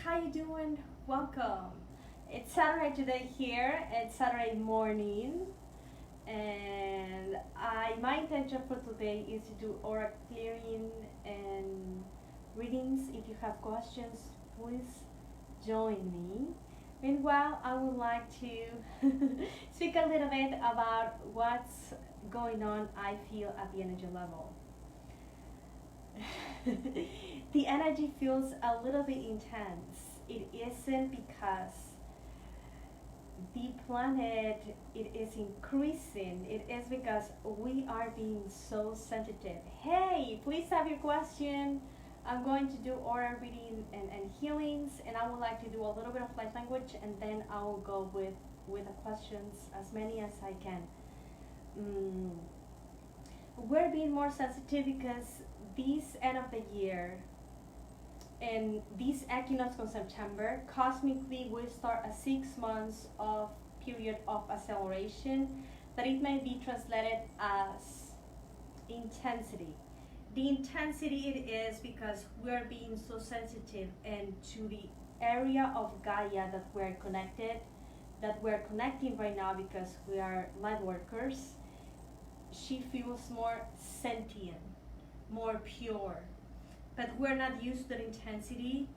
how you doing? Welcome. It's Saturday today here. It's Saturday morning, and my intention for today is to do aura clearing and readings. If you have questions, please join me. Meanwhile, I would like to speak a little bit about what's going on. I feel at the energy level. The energy feels a little bit intense. It isn't because the planet it is increasing. It is because we are being so sensitive. Hey, please have your question. I'm going to do aura reading and healings, and I would like to do a little bit of light language, and then I will go with the questions, as many as I can. We're being more sensitive because this end of the year and this equinox of September, cosmically we start a 6 months of period of acceleration that it may be translated as intensity. The intensity it is because we're being so sensitive and to the area of Gaia that we're connecting right now because we are light workers. She feels more sentient, more pure, but we're not used to the intensity,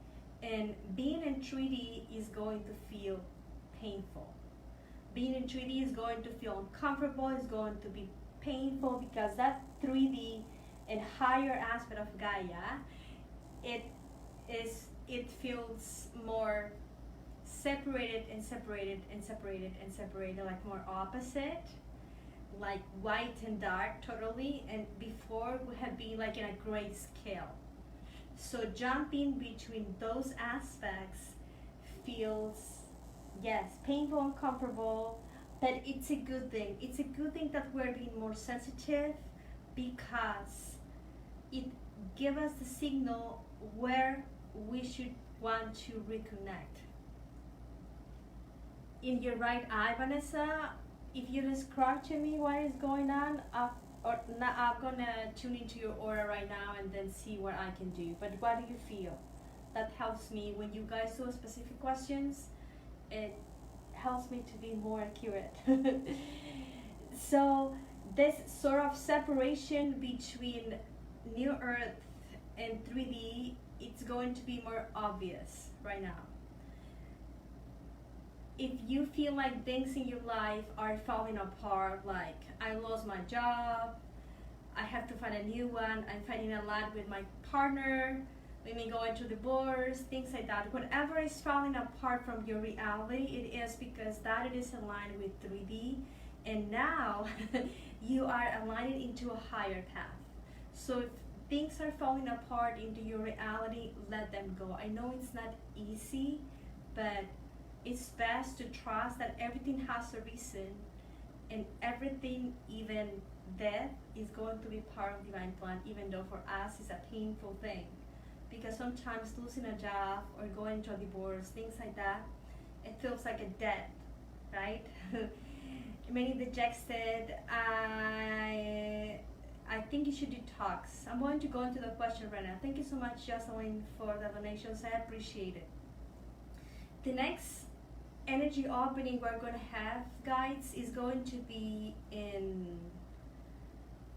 and being in 3D is going to feel painful. Being in 3D is going to feel uncomfortable, it's going to be painful because that 3D and higher aspect of Gaia, it feels more separated and separated and separated and separated, like more opposite, like white and dark totally, and before we had been like in a gray scale. So jumping between those aspects feels, yes, painful, uncomfortable, but it's a good thing. It's a good thing that we're being more sensitive because it gives us the signal where we should want to reconnect. In your right eye, Vanessa, if you describe to me what is going on, I'm gonna tune into your aura right now and then see what I can do. But what do you feel? That helps me when you guys do specific questions. It helps me to be more accurate. So this sort of separation between New Earth and 3D, it's going to be more obvious right now. If you feel like things in your life are falling apart, like I lost my job, I have to find a new one, I'm fighting a lot with my partner, maybe going through divorce, things like that. Whatever is falling apart from your reality, it is because that it is aligned with 3D, and now you are aligning into a higher path. So if things are falling apart into your reality, let them go. I know it's not easy, but it's best to trust that everything has a reason, and everything, even death, is going to be part of divine plan, even though for us it's a painful thing. Because sometimes losing a job or going to a divorce, things like that, it feels like a death, right? Many dejected. I think you should detox. I'm going to go into the question right now. Thank you so much, Jocelyn, for the donations. I appreciate it. The next energy opening we're going to have, guys, is going to be in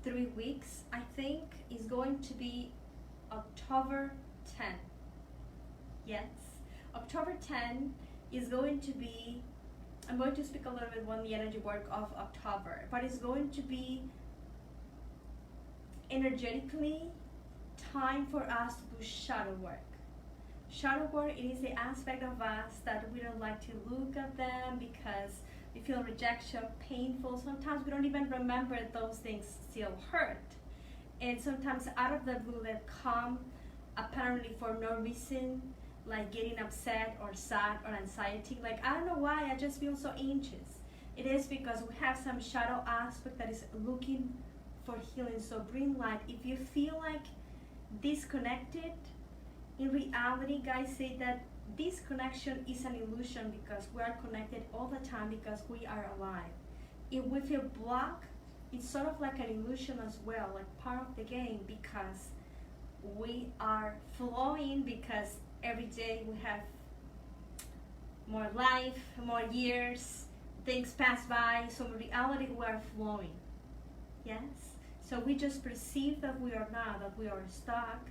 3 weeks. I think is going to be October 10. Yes, October 10 is going to be, I'm going to speak a little bit on the energy work of October, but it's going to be energetically time for us to do shadow work. Shadow work, it is the aspect of us that we don't like to look at them because we feel rejection, painful. Sometimes we don't even remember those things still hurt. And sometimes out of the blue they come apparently for no reason, like getting upset or sad or anxiety. Like, I don't know why, I just feel so anxious. It is because we have some shadow aspect that is looking for healing. So bring light. If you feel like disconnected, in reality, guys say that this connection is an illusion because we are connected all the time because we are alive. If we feel blocked, it's sort of like an illusion as well, like part of the game, because we are flowing because every day we have more life, more years, things pass by, so in reality we are flowing. Yes? So we just perceive that we are not, that we are stuck,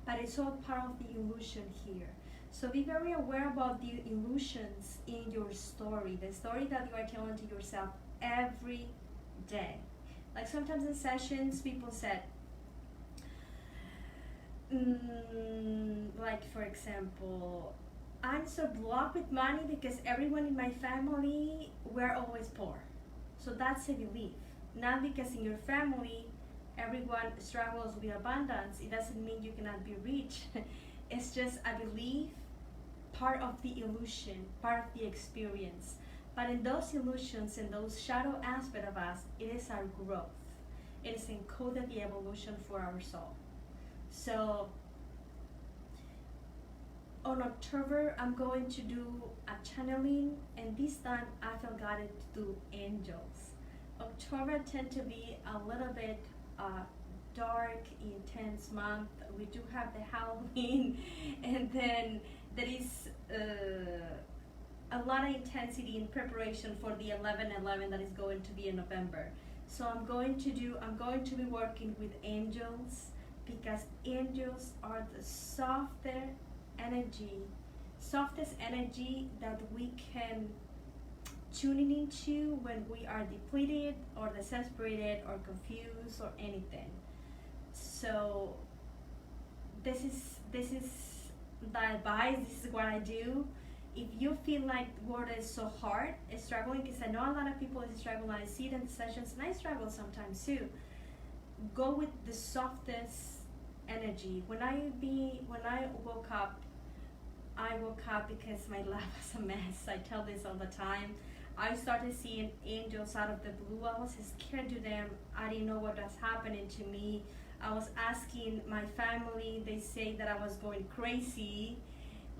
but it's all part of the illusion here. So be very aware about the illusions in your story, the story that you are telling to yourself every day. Like sometimes in sessions, people said, like for example, I'm so blocked with money because everyone in my family, we're always poor. So that's a belief. Not because in your family, everyone struggles with abundance. It doesn't mean you cannot be rich. It's just a belief, part of the illusion, part of the experience. But in those illusions and those shadow aspects of us, it is our growth. It is encoded the evolution for our soul. So on October, I'm going to do a channeling, and this time I feel guided to do angels. October tend to be a little bit dark, intense month. We do have the Halloween, and then there is a lot of intensity in preparation for the 11/11 that is going to be in November. So I'm going to be working with angels, because angels are the softest energy that we can tune into when we are depleted or desperate or confused or anything. So this is the advice. This is what I do. If you feel like the world is so hard, is struggling, because I know a lot of people is struggling. I see it in the sessions, and I struggle sometimes too. Go with the softest energy. When I woke up, because my life was a mess. I tell this all the time. I started seeing angels out of the blue. I was scared to them. I didn't know what was happening to me. I was asking my family. They say that I was going crazy,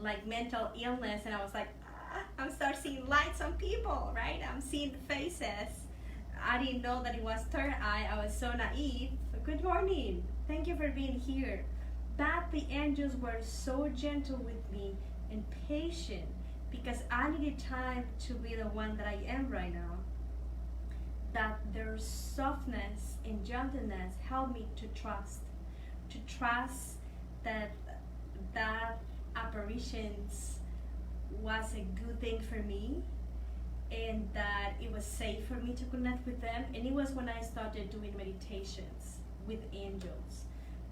like mental illness, and I was like, I'm starting seeing lights on people, right? I'm seeing faces. I didn't know that it was third eye. I was so naive. Good morning. Thank you for being here. But the angels were so gentle with me and patient, because I needed time to be the one that I am right now. That their softness and gentleness helped me to trust that apparitions was a good thing for me, and that it was safe for me to connect with them. And it was when I started doing meditations with angels.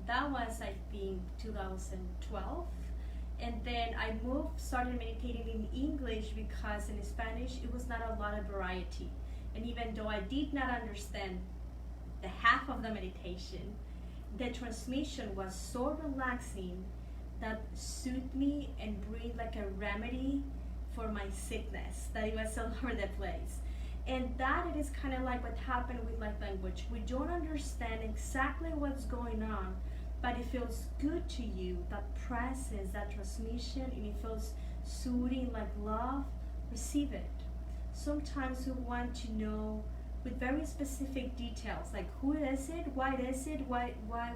That was, I think, 2012. And then I started meditating in English, because in Spanish it was not a lot of variety. And even though I did not understand the half of the meditation, the transmission was so relaxing that soothed me and breathed like a remedy for my sickness, that it was all over the place. And that it is kind of like what happened with my language. We don't understand exactly what's going on, but it feels good to you, that presence, that transmission, and it feels soothing like love. Receive it. Sometimes we want to know with very specific details, like who is it, why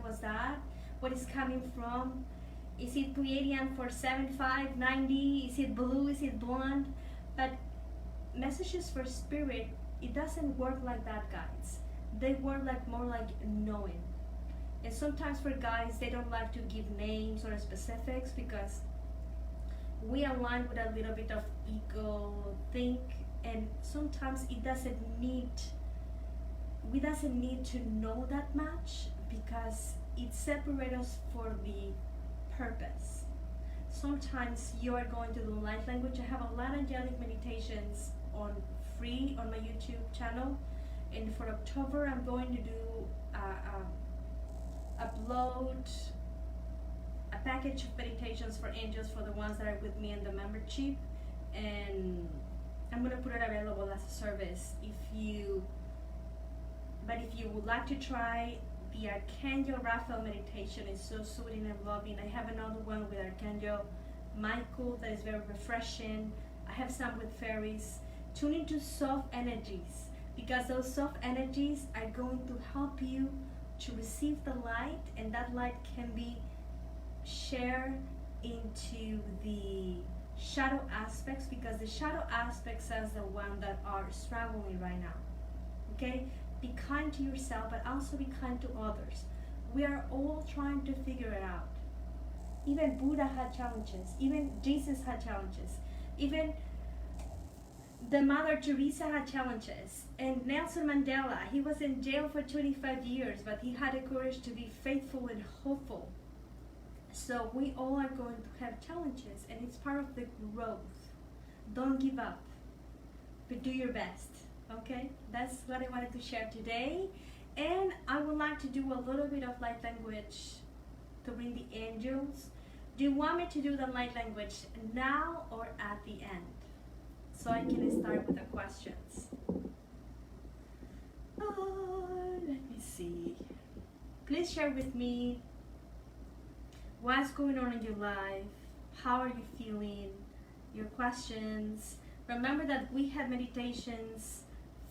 was that, what is coming from. Is it Pleiadian for 7590? Is it blue? Is it blonde? But messages for spirit, it doesn't work like that, guys. They work like more like knowing. And sometimes for guys, they don't like to give names or specifics, because we align with a little bit of ego think, and sometimes we doesn't need to know that much, because it separates us for the purpose. Sometimes you are going to do light language. I have a lot of angelic meditations on free on my YouTube channel, and for October I'm going to do upload a package of meditations for angels for the ones that are with me in the membership, and I'm going to put it available as a service. If you would like to try the Archangel Raphael meditation, is so soothing and loving. I have another one with Archangel Michael that is very refreshing. I have some with fairies. Tune into soft energies, because those soft energies are going to help you to receive the light, and that light can be share into the shadow aspects, because the shadow aspects are the one that are struggling right now. Okay, be kind to yourself, but also be kind to others. We are all trying to figure it out. Even Buddha had challenges, even Jesus had challenges, even the Mother Teresa had challenges, and Nelson Mandela, he was in jail for 25 years, but he had the courage to be faithful and hopeful. So we all are going to have challenges, and it's part of the growth. Don't give up, but do your best, okay? That's what I wanted to share today. And I would like to do a little bit of light language to bring the angels. Do you want me to do the light language now or at the end? So I can start with the questions. Let me see. Please share with me what's going on in your life, how are you feeling, your questions. Remember that we have meditations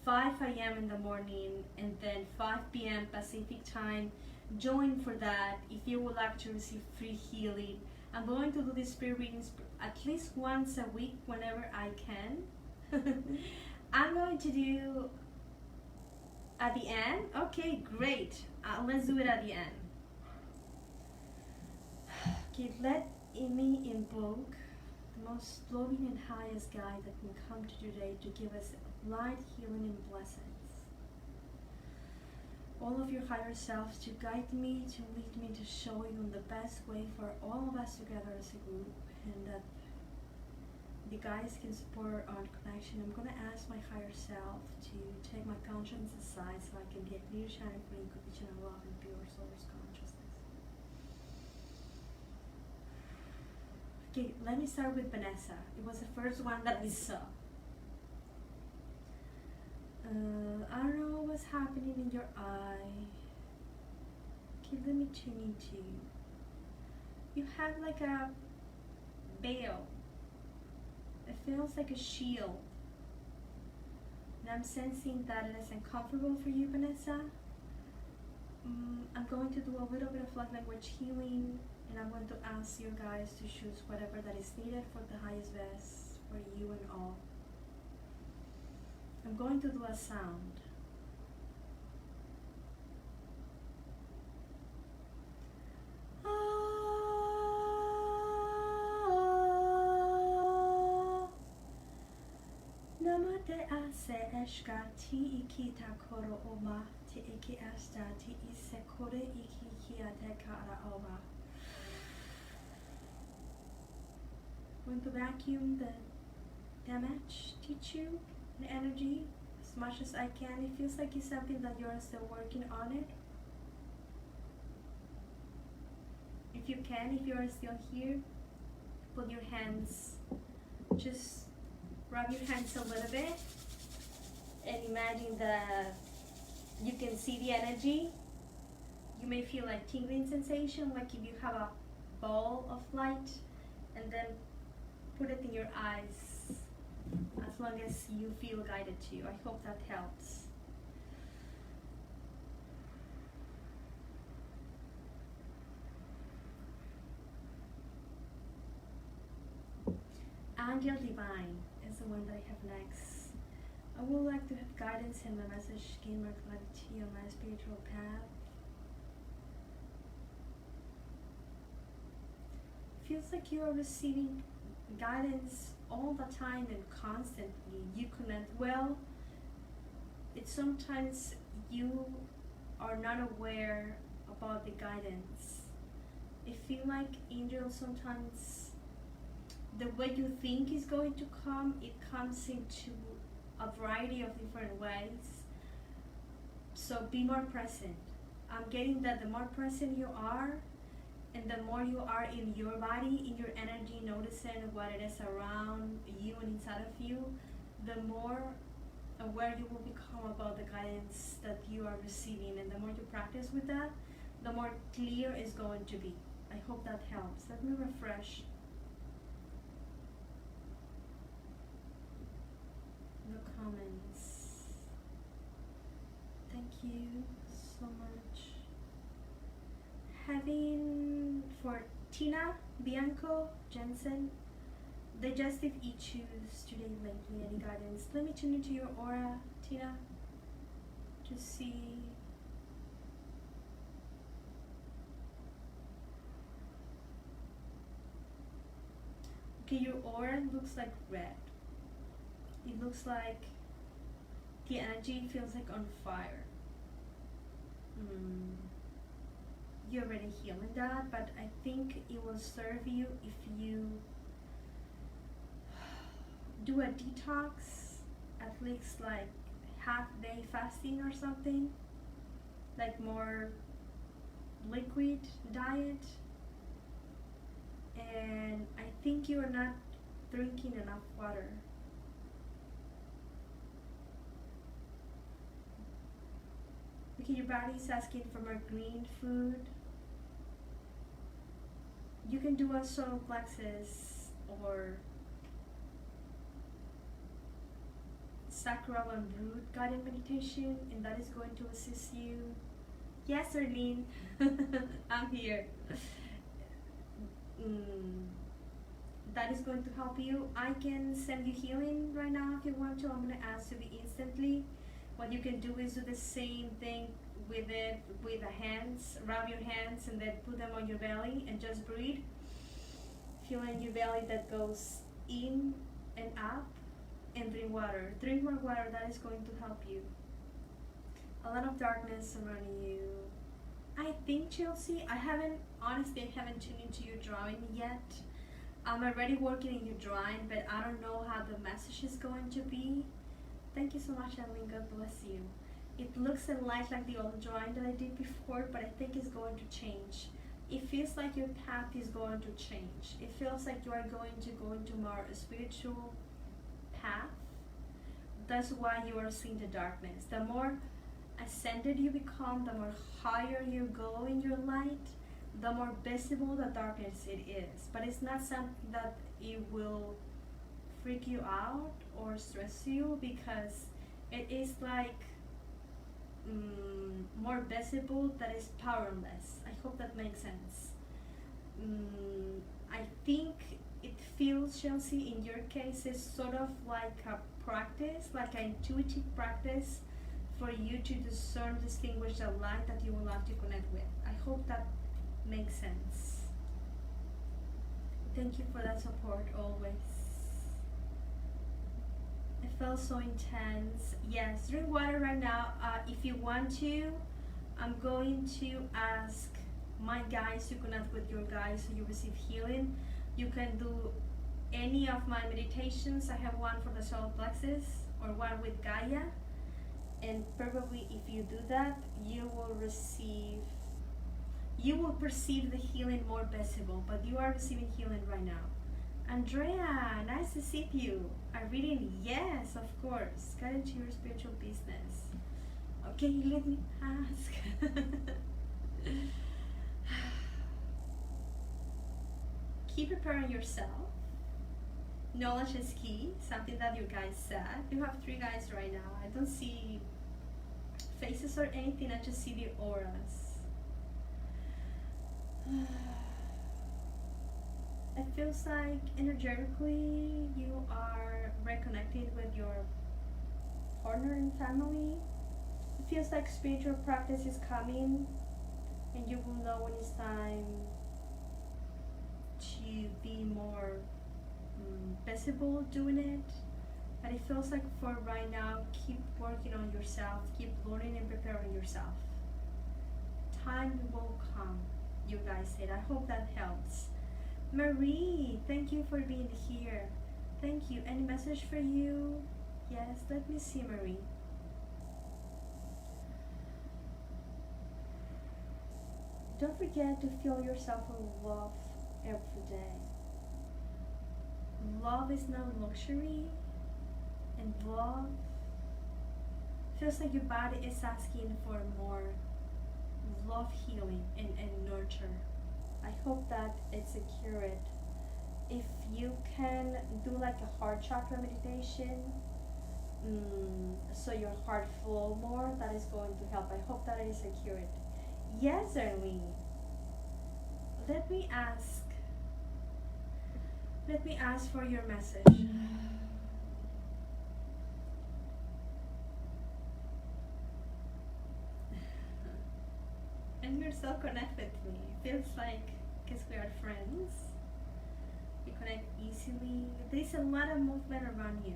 5 a.m. in the morning and then 5 p.m. Pacific time. Join for that if you would like to receive free healing. I'm going to do these spirit readings at least once a week whenever I can. I'm going to do at the end. Okay, great. Let's do it at the end. Okay, let me invoke the most loving and highest guide that can come to today to give us light, healing, and blessings. All of your higher selves to guide me, to lead me, to show you the best way for all of us together as a group, and that the guides can support our connection. I'm going to ask my higher self to take my conscience aside so I can get clear, shining, free, unconditional love, and pure source consciousness. Okay, let me start with Vanessa. It was the first one that we saw. I don't know what's happening in your eye. Okay, let me tune into you. You have like a veil. It feels like a shield. And I'm sensing that it is uncomfortable for you, Vanessa. I'm going to do a little bit of light language healing, and I'm going to ask you guys to choose whatever that is needed for the highest best for you and all. I'm going to do a sound. Namate ase eshka ti ikita koro oma ti iki asta ti ise kore iki kiate kara oma. Going to vacuum the damage, teach you the energy as much as I can. It feels like it's something that you're still working on it. If you can, if you're still here, put your hands, just rub your hands a little bit and imagine that you can see the energy. You may feel like tingling sensation, like if you have a ball of light, and then put it in your eyes as long as you feel guided to. I hope that helps. Angel Divine is the one that I have next. I would like to have guidance and my message gain more clarity on my spiritual path. Feels like you are receiving guidance all the time and constantly. You connect well. It's sometimes you are not aware about the guidance. I feel like angels sometimes, the way you think is going to come, it comes into a variety of different ways. So be more present. I'm getting that the more present you are, and the more you are in your body, in your energy, noticing what it is around you and inside of you, the more aware you will become about the guidance that you are receiving. And the more you practice with that, the more clear it's going to be. I hope that helps. Let me refresh the comments. Thank you so much. Having for Tina, Bianco, Jensen, digestive issues today lately, any guidance? Let me tune into your aura, Tina, to see. Okay, your aura looks like red. It looks like the energy feels like on fire. You're already healing that, but I think it will serve you if you do a detox, at least like half day fasting or something, like more liquid diet. And I think you are not drinking enough water. Okay, your body is asking for more green food. You can do a solar plexus or sacral and root guided meditation, and that is going to assist you. Yes, Arlene, I'm here. That is going to help you. I can send you healing right now if you want to. I'm going to ask to be instantly. What you can do is do the same thing with it, with the hands. Rub your hands and then put them on your belly and just breathe. Feel in your belly that goes in and up, and drink water. Drink more water, that is going to help you. A lot of darkness surrounding you. I think, Chelsea, honestly, I haven't tuned into your drawing yet. I'm already working in your drawing, but I don't know how the message is going to be. Thank you so much, Eileen. God bless you. It looks and like the old drawing that I did before, but I think it's going to change. It feels like your path is going to change. It feels like you are going to go into more spiritual path. That's why you are seeing the darkness. The more ascended you become, the more higher you go in your light, the more visible the darkness it is. But it's not something that it will freak you out or stress you, because it is like more visible, that is powerless. I hope that makes sense. I think it feels, Chelsea, in your case, is sort of like a practice, like an intuitive practice for you to discern, distinguish the light that you would like to connect with. I hope that makes sense. Thank you for that support always. It felt so intense. Yes, drink water right now. If you want to, I'm going to ask my guides to connect with your guides so you receive healing. You can do any of my meditations. I have one for the solar plexus or one with Gaia. And probably if you do that, you will perceive the healing more visible, but you are receiving healing right now. Andrea, nice to see you. A reading? Yes, of course. Get into your spiritual business. Okay, let me ask. Keep preparing yourself. Knowledge is key, something that your guys said. You have 3 guys right now. I don't see faces or anything, I just see the auras. It feels like energetically you are reconnected with your partner and family. It feels like spiritual practice is coming, and you will know when it's time to be more visible doing it. But it feels like for right now, keep working on yourself, keep learning and preparing yourself. Time will come, you guys said. I hope that helps. Marie, thank you for being here. Thank you. Any message for you? Yes, let me see, Marie. Don't forget to fill yourself with love every day. Love is not luxury, and love feels like your body is asking for more love, healing, and nurture. I hope that it's accurate. If you can do like a heart chakra meditation, so your heart flow more, that is going to help. I hope that it is accurate. Yes, Arlene. Let me ask. Let me ask for your message. And you're so connected with me. It feels like, because we are friends, we connect easily. There's a lot of movement around you.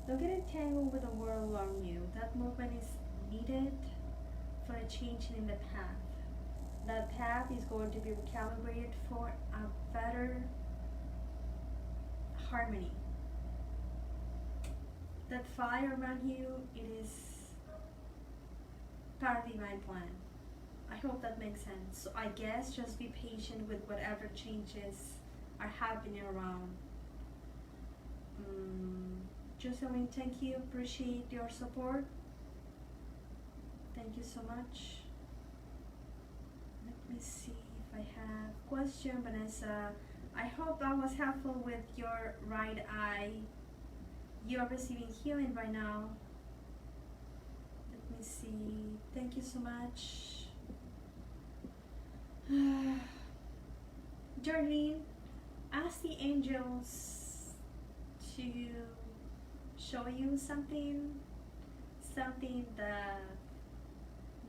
Don't get entangled with the world around you. That movement is needed for a change in the path. That path is going to be recalibrated for a better harmony. That fire around you, it is part of divine plan. I hope that makes sense. So I guess just be patient with whatever changes are happening around. Jocelyn, thank you. Appreciate your support. Thank you so much. Let me see if I have question, Vanessa. I hope I was helpful with your right eye. You are receiving healing right now. Let me see. Thank you so much. Darlene, ask the angels to show you something that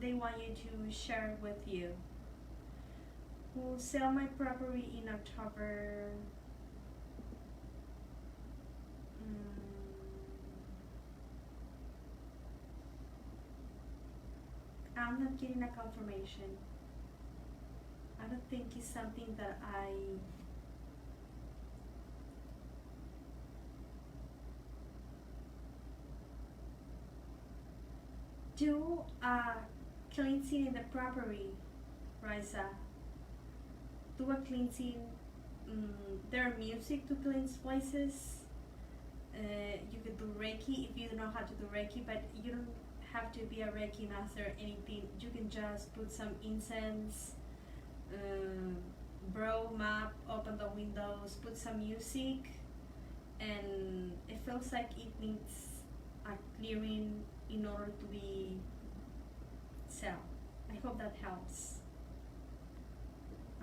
they want you to share with you. Will sell my property in October. I'm not getting a confirmation. I don't think it's something that I do a cleansing in the property, Raisa. Do a cleansing. There are music to cleanse places. You could do Reiki if you don't know how to do Reiki, but you don't have to be a Reiki master or anything. You can just put some incense, blow map, open the windows, put some music, and it feels like it needs a clearing in order to be sell. I hope that helps.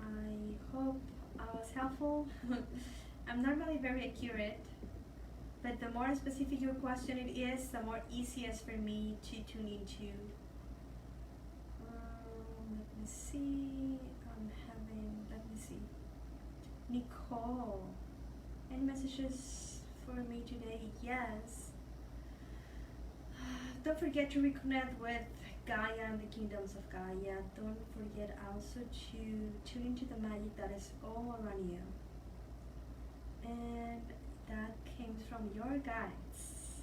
I hope I was helpful. I'm normally very accurate, but the more specific your question it is, the more easiest for me to tune into. Let me see. Let me see. Nicole, any messages for me today? Yes. Don't forget to reconnect with Gaia and the kingdoms of Gaia. Don't forget also to tune into the magic that is all around you. And that came from your guides.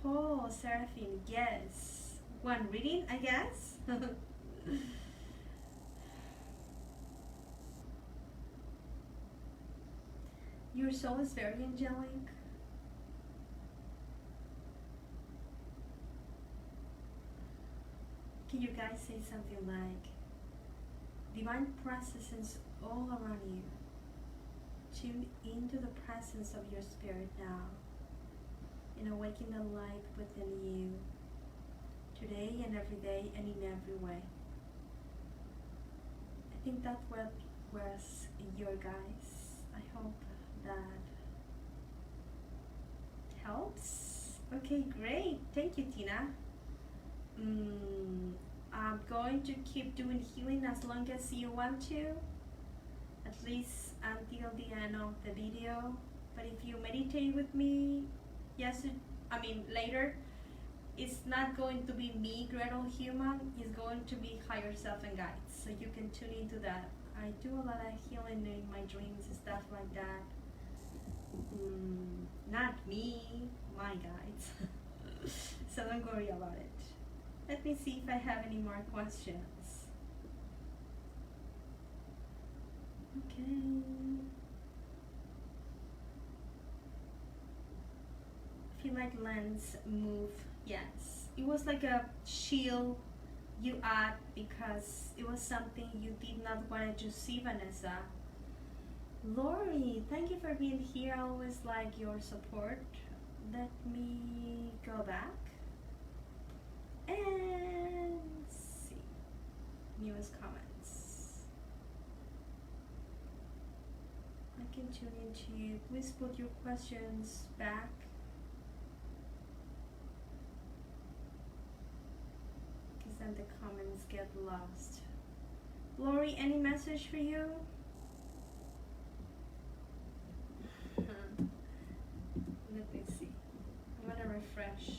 Paul, Seraphim, yes. One reading, I guess. Your soul is very angelic. Can you guys say something like, divine presence is all around you. Tune into the presence of your spirit now and awaken the light within you today and every day and in every way. I think that's what was your guys. I hope that helps. Okay, great. Thank you, Tina. I'm going to keep doing healing as long as you want to, at least until the end of the video. But if you meditate with me, later, it's not going to be me, Gretel Human. It's going to be higher self and guides. So you can tune into that. I do a lot of healing in my dreams and stuff like that. Not me, my guides. So don't worry about it. Let me see if I have any more questions. Okay. I feel like lens move. Yes. It was like a shield you add because it was something you did not want to see, Vanessa. Lori, thank you for being here. I always like your support. Let me go back and see newest comments. can tune into you. Please put your questions back. Because then the comments get lost. Lori, any message for you? Let me see. I'm gonna refresh.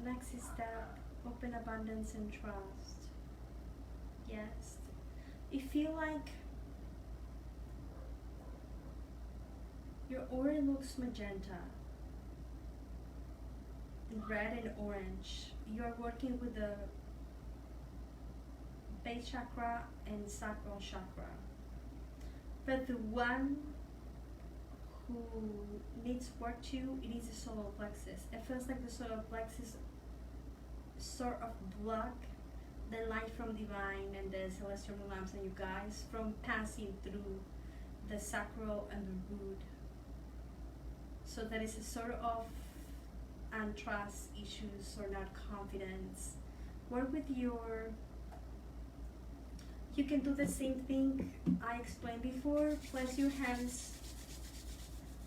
Next is step, open abundance and trust. Yes. You feel like your aura looks magenta, red and orange. You are working with the base chakra and sacral chakra. But the one who needs work too, it is the solar plexus. It feels like the solar plexus sort of block the light from divine and the celestial lamps and you guys from passing through the sacral and the root. So there is a sort of untrust issues or not confidence. Work with your, you can do the same thing I explained before. Place your hands,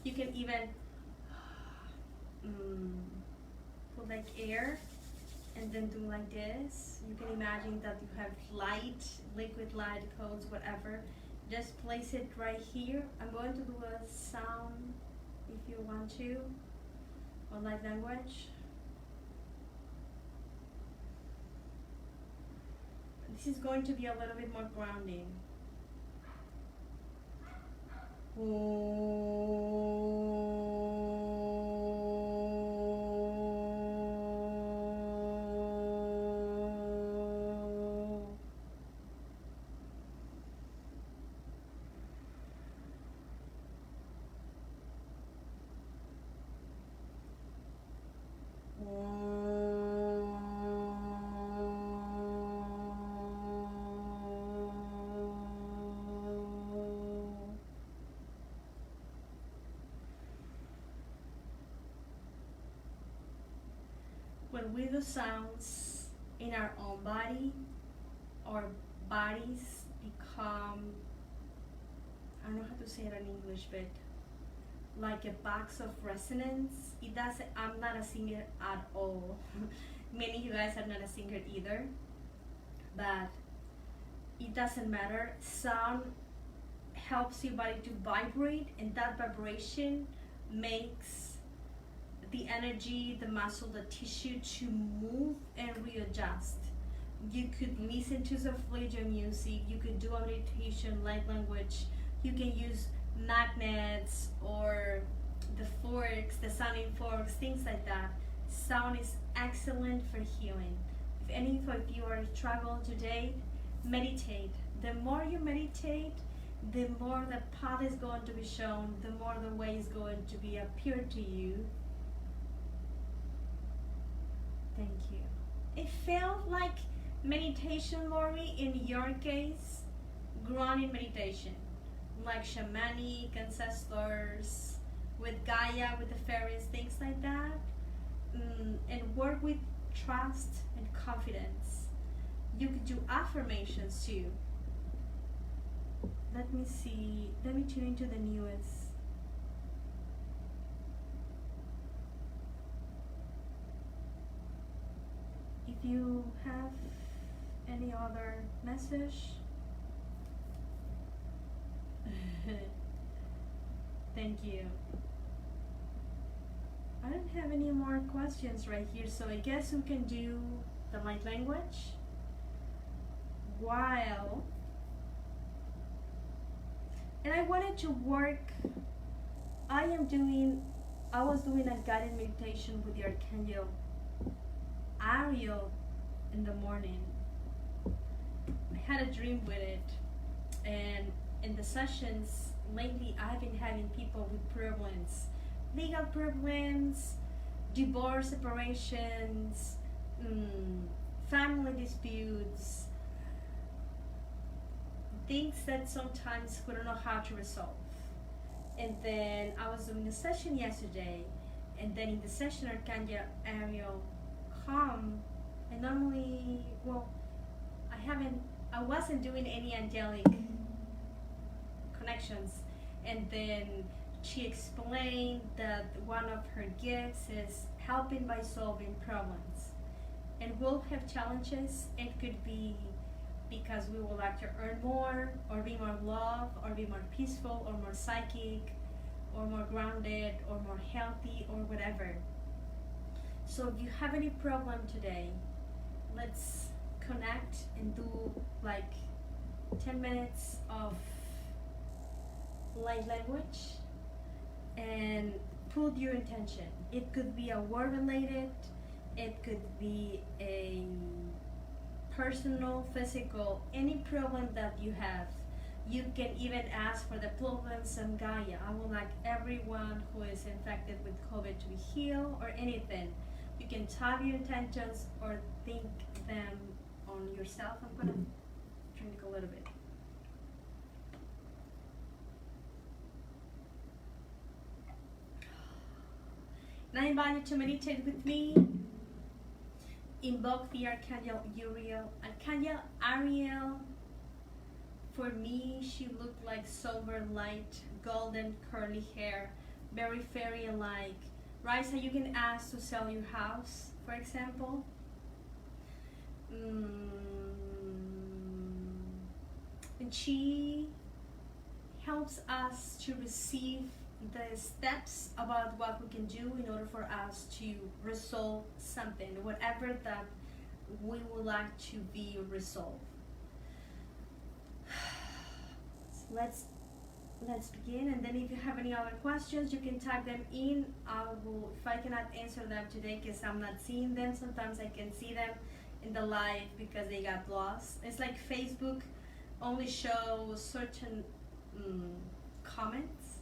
you can even put like air and then do like this. You can imagine that you have light, liquid light, codes, whatever. Just place it right here. I'm going to do a sound if you want to, or light language. This is going to be a little bit more grounding. When we do sounds in our own body, our bodies become, I don't know how to say it in English, but like a box of resonance. It doesn't, I'm not a singer at all. Many of you guys are not a singer either, but it doesn't matter. Sound helps your body to vibrate, and that vibration makes the energy, the muscle, the tissue to move and readjust. You could listen to some flow music, you could do a meditation, light language, you can use magnets or the forks, the sounding forks, things like that. Sound is excellent for healing. If any of you are struggling today, meditate. The more you meditate, the more the path is going to be shown, the more the way is going to be appear to you. Thank you. It felt like meditation, Lori, in your case, grounding meditation, like shamanic ancestors, with Gaia, with the fairies, things like that, and work with trust and confidence. You could do affirmations too. Let me see, let me tune into the newest. If you have any other message, thank you. I don't have any more questions right here, so I guess we can do the light language while, and I wanted to work, I was doing a guided meditation with the Archangel Ariel in the morning. I had a dream with it, and in the sessions lately I've been having people with problems, legal problems, divorce, separations, family disputes, things that sometimes we don't know how to resolve. And then I was doing a session yesterday, and then in the session Archangel Ariel come, and normally, well, I wasn't doing any angelic connections, and then she explained that one of her gifts is helping by solving problems. And we'll have challenges. It could be because we would like to earn more, or be more loved, or be more peaceful, or more psychic, or more grounded, or more healthy, or whatever. So if you have any problem today, let's connect and do like 10 minutes of light language and put your intention. It could be a word related, it could be a personal, physical, any problem that you have. You can even ask for the problems and Gaia. I would like everyone who is infected with COVID to be healed, or anything. You can type your intentions or think them on yourself. I'm gonna drink a little bit. And I invite you to meditate with me. Invoke the Archangel Ariel. Archangel Ariel. For me, she looked like silver light, golden curly hair, very fairy-like. Raisa, you can ask to sell your house, for example. And she helps us to receive the steps about what we can do in order for us to resolve something, whatever that we would like to be resolved. So let's begin, and then if you have any other questions, you can type them in. I will, if I cannot answer them today because I'm not seeing them, sometimes I can see them in the live because they got lost. It's like Facebook only shows certain comments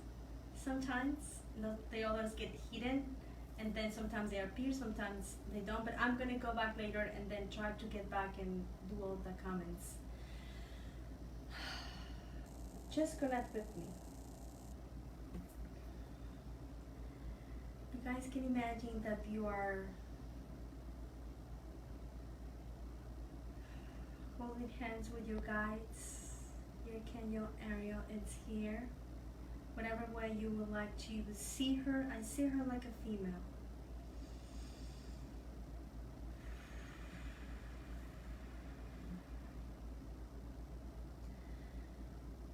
sometimes, the others get hidden, and then sometimes they appear, sometimes they don't, but I'm gonna go back later and then try to get back and do all the comments. Just connect with me. You guys can imagine that you are holding hands with your guides. Your Archangel Ariel is here. Whatever way you would like to see her, I see her like a female.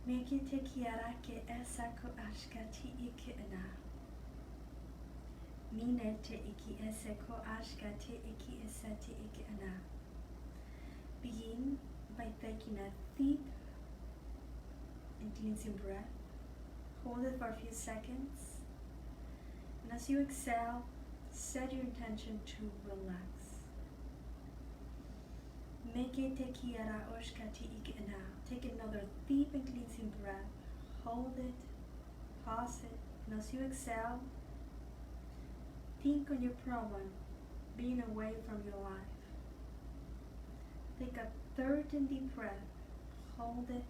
Meki te kiara ke esako ashkati iki ana. Mine te iki eseko ashkati iki esati iki ana. Begin by taking a deep and cleansing breath. Hold it for a few seconds. And as you exhale, set your intention to relax. Meke te kiara oshkati iki ana. Take another deep and cleansing breath. Hold it, pause it, and as you exhale, think on your problem being away from your life. Take a third and deep breath. Hold it,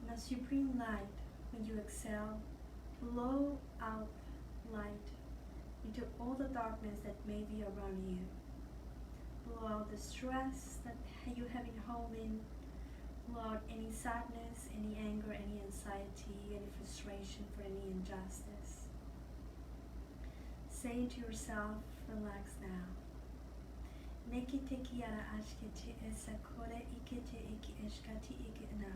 and as you bring light, when you exhale, blow out light into all the darkness that may be around you. Blow out the stress that you have been holding. Blow out any sadness, any anger, any anxiety, any frustration for any injustice. Say to yourself, relax now. Neki te kiara ashkete esakore ikete iki eshkati iki na.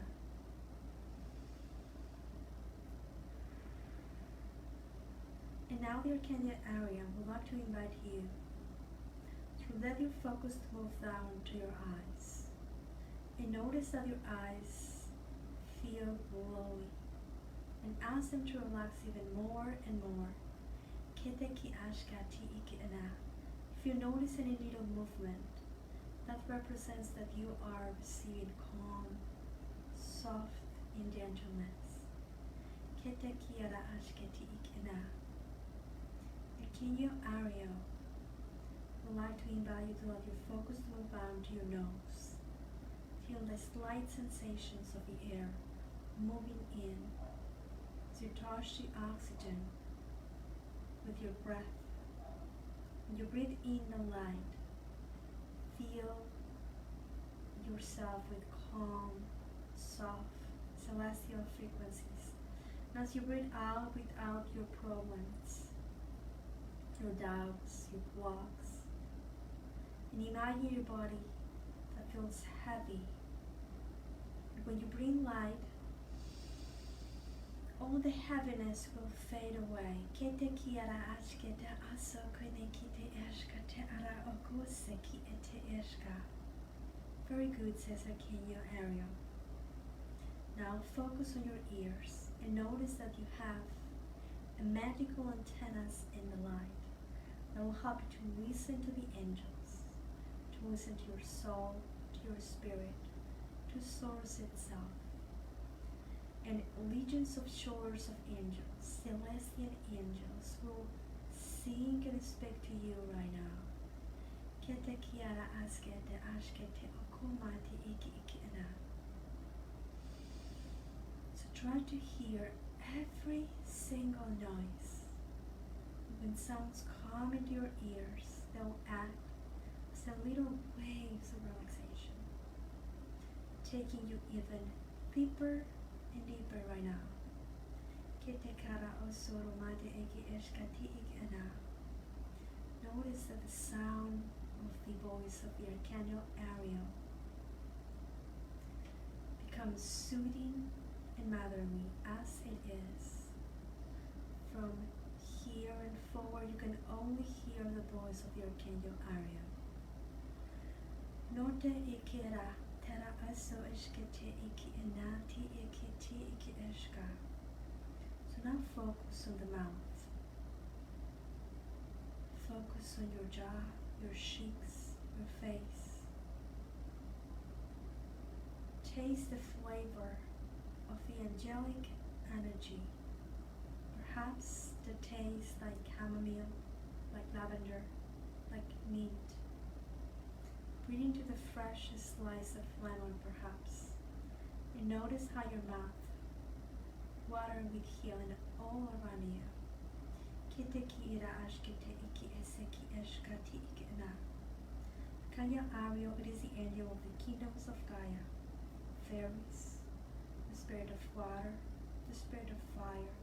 And now the Archangel Ariel would like to invite you to let your focus move down to your eyes. And notice that your eyes feel glowy. And ask them to relax even more and more. Kete ki ashkati iki ana. If you notice any little movement, that represents that you are receiving calm, soft, and gentleness. Kete ki ara ashkati iki ana. Archangel Ariel would like to invite you to let your focus move down to your nose. Feel the slight sensations of the air moving in as you touch the oxygen with your breath. When you breathe in the light, feel your yourself with calm, soft, celestial frequencies. And as you breathe out your problems, your doubts, your blocks, and imagine your body that feels heavy. And when you bring light, all the heaviness will fade away. Kete kiara ashkete aso kene kite eshka te ara okose ki ete eshka. Very good, says Archangel Ariel. Now focus on your ears and notice that you have a magical antennas in the light that will help you to listen to the angels, to listen to your soul, to your spirit, to Source itself. And legions of shores of angels, celestial angels, will sing and speak to you right now. Kete kiara askete ashkete okumati iki iki ana. So try to hear every single noise. When sounds come into your ears, they'll act as a little waves of relaxation, taking you even deeper and deeper right now. Kete kara osoro mate eki eshkati iki ana. Notice that the sound of the voice of the Archangel Ariel becomes soothing and motherly as it is. From here and forward, you can only hear the voice of the Archangel Ariel. Note ikera tera aso eshkete iki enati ikiti iki eshka. So now focus on the mouth. Focus on your jaw, your cheeks, your face. Taste the flavor of the angelic energy. Perhaps the taste like chamomile, like lavender, like mint. Breathe into the freshest slice of lemon perhaps. And notice how your mouth water with healing all around you. Kite ki ira ashkete iki eseki eshkati iki na. Archangel Ariel, it is the angel of the kingdoms of Gaia, fairies, the spirit of water, the spirit of fire,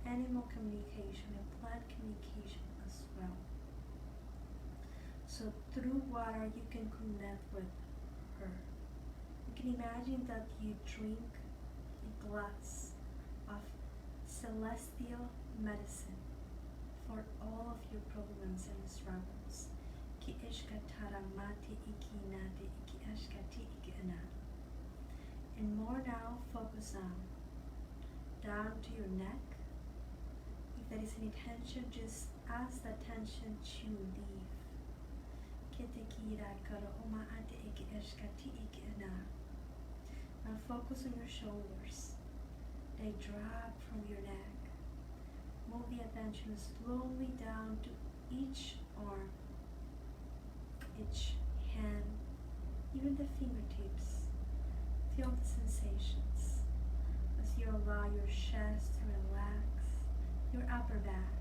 animal communication and plant communication as well. So through water you can connect with her. You can imagine that you drink a glass of celestial medicine for all of your problems and struggles. Ki eshkatara mate iki nate iki eshkati iki ana. And more now, focus on down to your neck. If there is any tension, just ask that tension to leave. Kete kira kara oma ate iki eshkati iki ana. Now focus on your shoulders. They drop from your neck. Move the attention slowly down to each arm, each hand, even the fingertips. Feel the sensations as you allow your chest to relax, your upper back,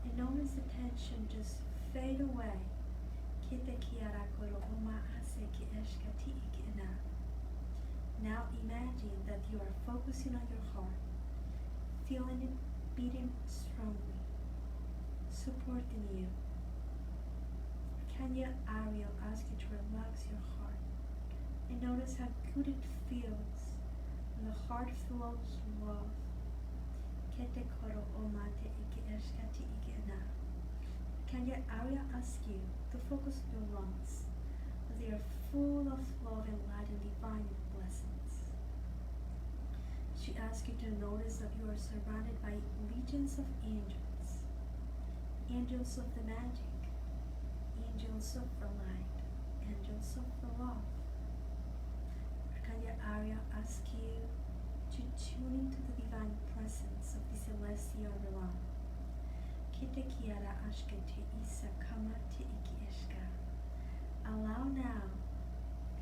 and notice the tension just fade away. Kite kiara koro oma ase ki eshkati iki ana. Now imagine that you are focusing on your heart, feeling it beating strongly, supporting you. Archangel Ariel asks you to relax your heart and notice how good it feels when the heart flows love. Kete koro omate iki eshkati iki ana. Archangel Ariel asks you to focus on your lungs as they are full of love and light and divine blessings. She asks you to notice that you are surrounded by legions of angels, angels of the magic, angels of the light, angels of the love. Archangel Ariel asks you to tune into the divine presence of the celestial realm. Kite kiara ashkete isa kamate iki eshka. Allow now,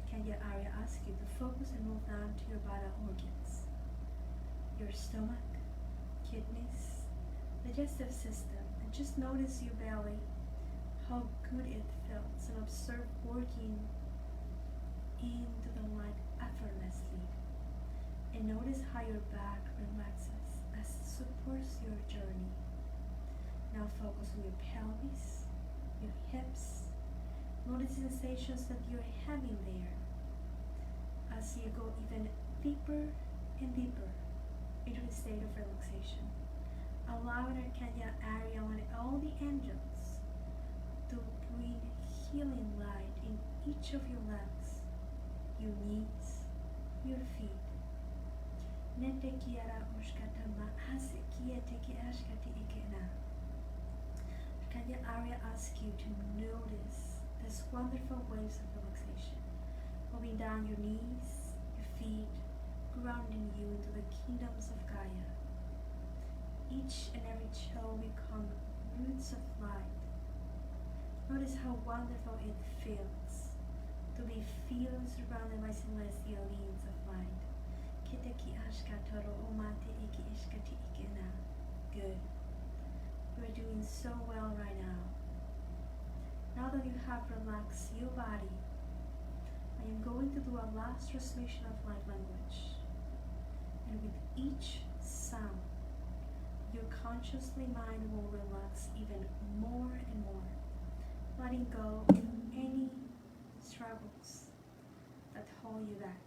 Archangel Ariel asks you to focus and move down to your vital organs. Your stomach, kidneys, digestive system, and just notice your belly, how good it feels, and observe working in notice how your back relaxes as it supports your journey. Now focus on your pelvis, your hips. Notice the sensations that you're having there as you go even deeper and deeper into a state of relaxation. Allow Archangel Ariel and all the angels to bring healing light in each of your legs, your knees, your feet. Nete kiara ushkatama ase kiete ki ashkati ikena. Archangel Ariel asks you to notice these wonderful waves of relaxation, moving down your knees, your feet, grounding you into the kingdoms of Gaia. Each and every toe become roots of light. Notice how wonderful it feels to be filled surrounded by celestial beings of light. Kiteki ashkatoro omate iki ishkati ikena. Good. You are doing so well right now. Now that you have relaxed your body, I am going to do a last transmission of light language. And with each sound, your consciously mind will relax even more and more, letting go of any struggles that hold you back.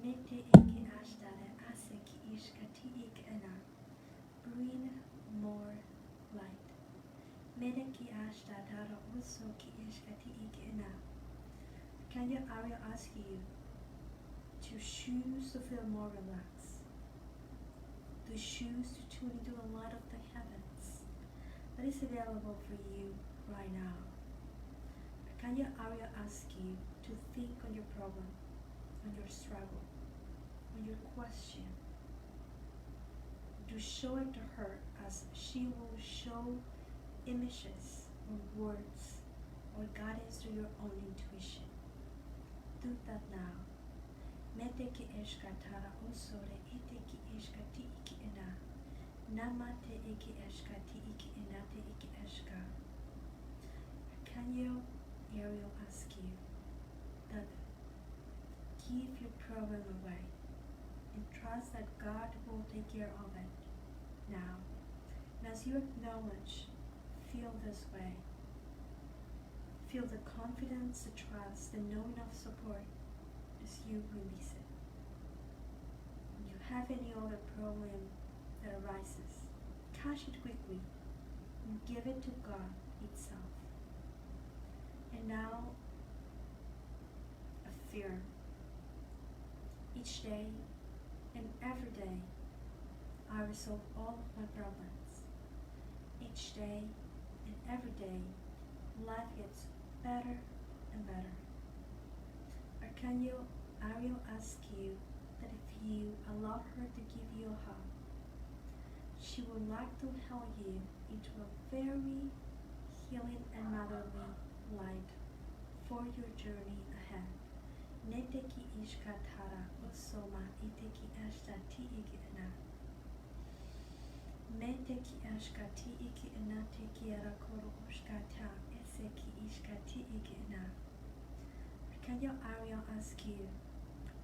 Nete eke ashtare aseki ishkati ikena. Bring more light. Medeki ashtadara usoki ishkati ikena. Archangel Ariel asks you to choose to feel more relaxed, to choose to tune into the light of the heavens that is available for you right now. Archangel Ariel asks you to think on your problem, on your struggle, on your question, to show it to her as she will show images or words or guidance to your own intuition. Do that now. Meteki eshkatara usore iteki eshkati iki ena. Namate iki eshkati iki enate iki eshka. Archangel Ariel asks you that give your problem away and trust that God will take care of it now. And as you acknowledge, feel this way. Feel the confidence, the trust, the knowing of support as you release it. When you have any other problem that arises, catch it quickly and give it to God itself. And now, affirm each day and every day I resolve all of my problems. Each day and every day life gets better and better. Archangel Ariel asks you that if you allow her to give you a hug, she would like to help you into a very healing and motherly light for your journey ahead. Neteki ishkatara usoma iteki ashtati ikina. Meteki ashkati iki enate kiara koro ushkata eseki ishkati ikina. Archangel Ariel asks you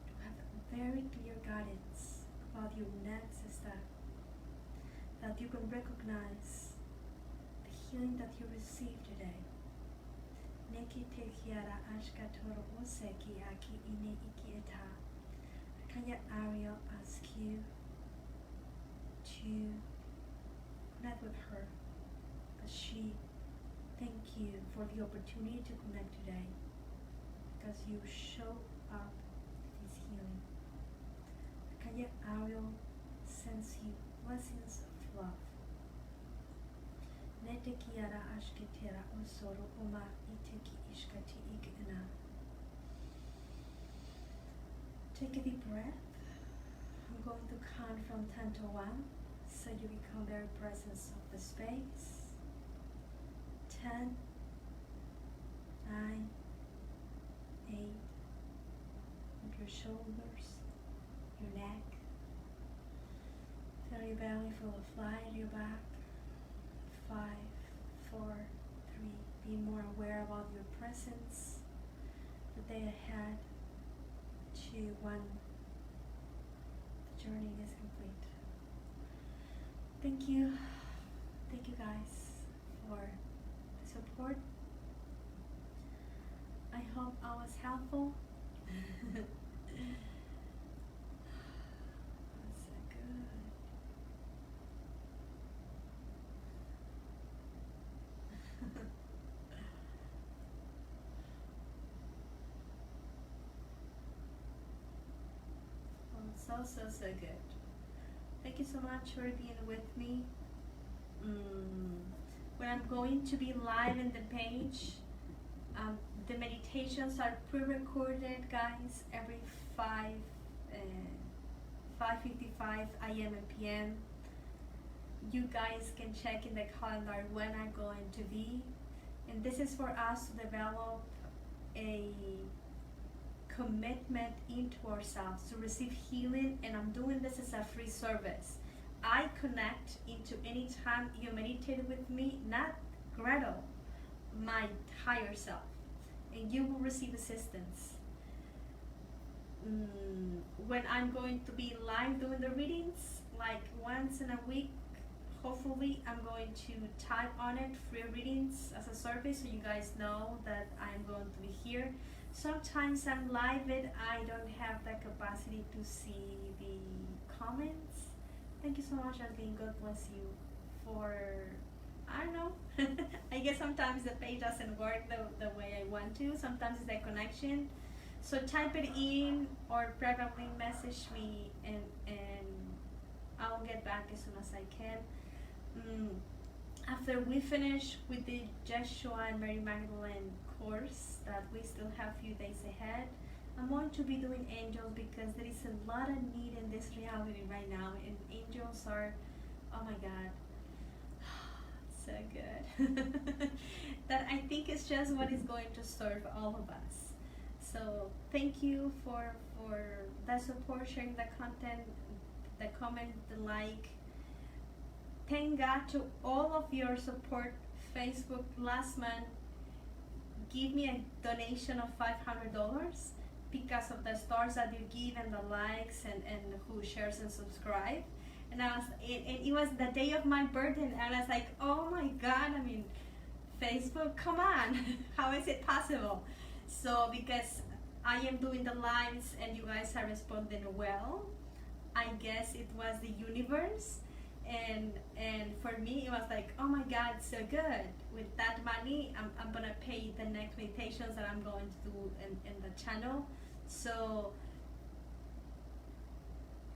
to have very clear guidance about your next step, that you can recognize the healing that you received today. Neki te kiara ashkatoro oseki aki ine iki eta. Archangel Ariel asks you to connect with her, as she thank you for the opportunity to connect today, because you show up with this healing. Archangel Ariel sends you blessings of love. Nete kiara ashketera osoro oma iteki ishkati ikena. Take a deep breath. I'm going to count from 10 to 1, so you become very present of the space. 10, 9, 8, with your shoulders, your neck. Feel your belly full of light, your back. 5, 4, 3. Be more aware about your presence. The day ahead. 2, 1. journey is complete. Thank you. Thank you guys for the support. I hope I was helpful. That's so good. So good. Thank you so much for being with me. When I'm going to be live in the page, the meditations are pre-recorded, guys, every 5:55 a.m. and p.m. You guys can check in the calendar when I'm going to be, and this is for us to develop a commitment into ourselves to receive healing, and I'm doing this as a free service. I connect into any time you meditate with me, not Gretel, my higher self, and you will receive assistance. When I'm going to be live doing the readings, like once in a week, hopefully I'm going to type on it free readings as a service, so you guys know that I'm going to be here. Sometimes I'm live and I don't have the capacity to see the comments. Thank you so much, Arlene. God bless you for, I don't know. I guess sometimes the page doesn't work the way I want to. Sometimes it's the connection. So type it in or privately message me, and I'll get back as soon as I can. After we finish with the Joshua and Mary Magdalene course that we still have a few days ahead, I'm going to be doing angels because there is a lot of need in this reality right now, and angels are, oh my God, so good. That I think is just what is going to serve all of us. So thank you for the support, sharing the content, the comment, the like. Thank God to all of your support. Facebook last month give me a donation of $500 because of the stars that you give and the likes and who shares and subscribe. And it was the day of my birthday, and I was like, oh my God, I mean, Facebook, come on. How is it possible? So because I am doing the lives and you guys are responding well, I guess it was the universe. And for me it was like, oh my God, so good. With that money I'm gonna pay the next meditations that I'm going to do in the channel. So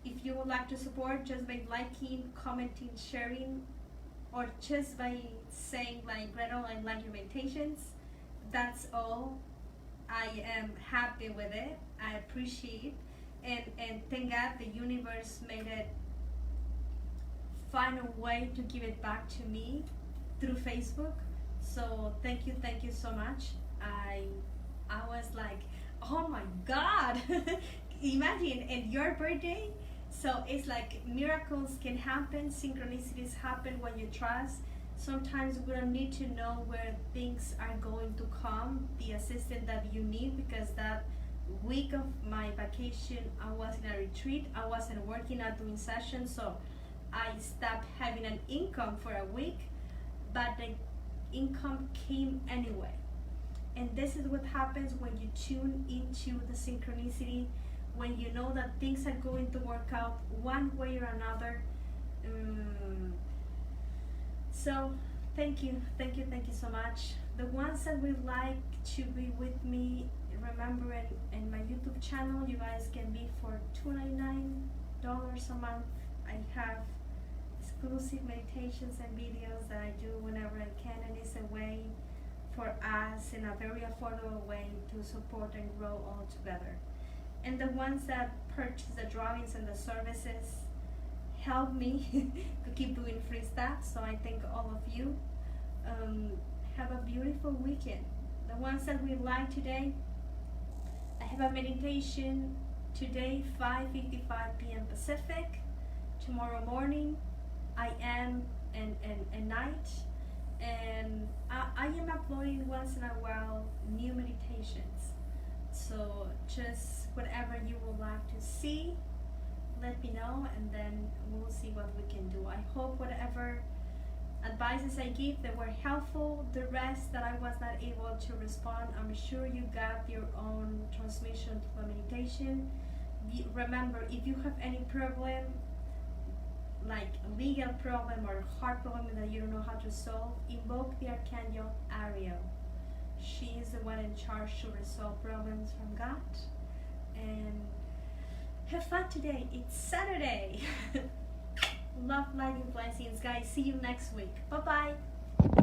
if you would like to support just by liking, commenting, sharing, or just by saying like, Gretel, I like your meditations, that's all. I am happy with it. I appreciate, and thank God the universe made it find a way to give it back to me through Facebook. So thank you so much. I was like, oh my God. Imagine, and your birthday. So it's like miracles can happen, synchronicities happen when you trust. Sometimes we don't need to know where things are going to come, the assistance that you need, because that week of my vacation I was in a retreat. I wasn't working out doing sessions, so I stopped having an income for a week, but the income came anyway. And this is what happens when you tune into the synchronicity, when you know that things are going to work out one way or another. So thank you so much. The ones that would like to be with me, remember in my YouTube channel, you guys can be for $299 a month. I have exclusive meditations and videos that I do whenever I can, and it's a way for us in a very affordable way to support and grow all together. And the ones that purchase the drawings and the services help me to keep doing free stuff, so I thank all of you. Have a beautiful weekend. The ones that we like today, I have a meditation today, 5:55 p.m. Pacific. Tomorrow morning, I am and night, and I am uploading once in a while new meditations. So just whatever you would like to see, let me know, and then we'll see what we can do. I hope whatever advices I give that were helpful. The rest that I was not able to respond, I'm sure you got your own transmission to the meditation. Remember, if you have any problem, like a legal problem or a heart problem that you don't know how to solve, invoke the Archangel Ariel. She is the one in charge to resolve problems from God. And have fun today. It's Saturday. Love, light, and blessings, guys. See you next week. Bye-bye.